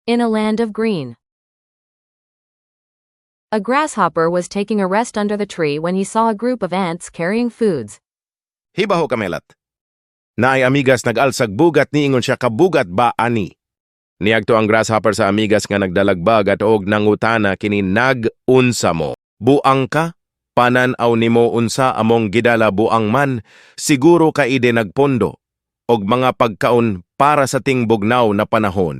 In a land of green. A grasshopper was taking a rest under the tree when he saw a group of ants carrying foods. Hibaho kamelat. Naay amigas nag-alsag bugat niingon siya kabugat ba ani. Niagto ang grasshopper sa amigas nga nagdalagbag at og nangutana kini nag-unsa mo. Buang ka? Panan-aw nimo unsa among gidala buang man, siguro ka ide nagpondo. Og mga pagkaon para sa ting bugnaw na panahon.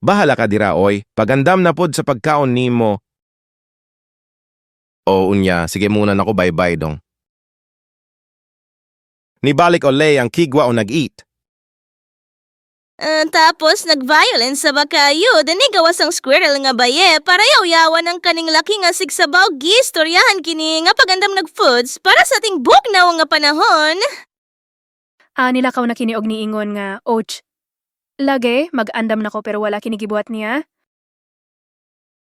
Bahala ka dira oy, pagandam na pod sa pagkaon nimo. O unya, sige muna nako bye-bye dong. Nibalik ole ang kigwa o nag-eat. Tapos nag-violence sa bakayo, gawas ang squirrel nga baye para yaw-yawan ang kaning laki nga sigsabaw gistoryahan kini nga pagandam nag-foods para sa ating bugnaw nga panahon. Nilakaw na kini og niingon nga, Och, lagi, mag-andam na ko pero wala kinigibuhat niya.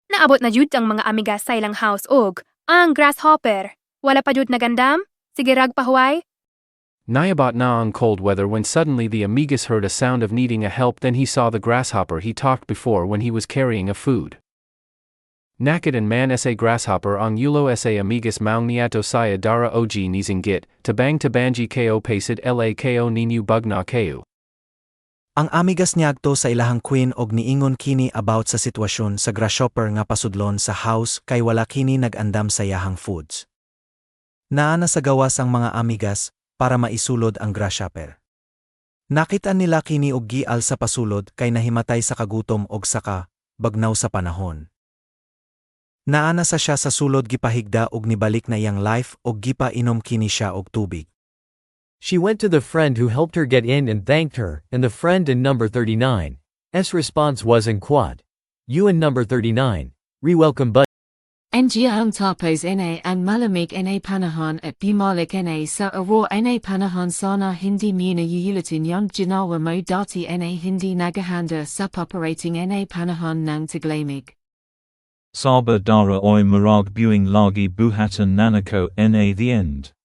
Naabot na jud ang mga amigas sa ilang house og, ang grasshopper, wala pa jud nagandam? Sige rag pahuway. Naiabot na ang cold weather when suddenly the amigas heard a sound of needing a help, then he saw the grasshopper he talked before when he was carrying a food. Naked and man sa grasshopper ang yulo sa amigas maung niato saya dara og nisinggit, tabangi ko pasid la ko ninyo bugna ko. Ang amigas niyagto sa ilahang queen og niingon kini about sa sitwasyon sa grasshopper nga pasudlon sa house kay wala kini nagandam sa yahang foods. Naa na sa gawas ang mga amigas para maisulod ang grasshopper. Nakita nila kini og gial sa pasulod kay nahimatay sa kagutom og saka bagnaw sa panahon. Naana sa siya sa sulod gipahigda og nibalik na iyang life og gipa inom kini siya og tubig. She went to the friend who helped her get in and thanked her, and the friend in number 39's response was in quad. You in number 39, re-welcome bud. Engia ang tapos na ang malamig na panahon at bumalik na sa araw na panahon sana hindi mo na yulitin yung ginawa mo dati na hindi nagahanda sa paparating na panahon ng taglamig. Saba dara oy marag buing lagi buhatan nanako na the end.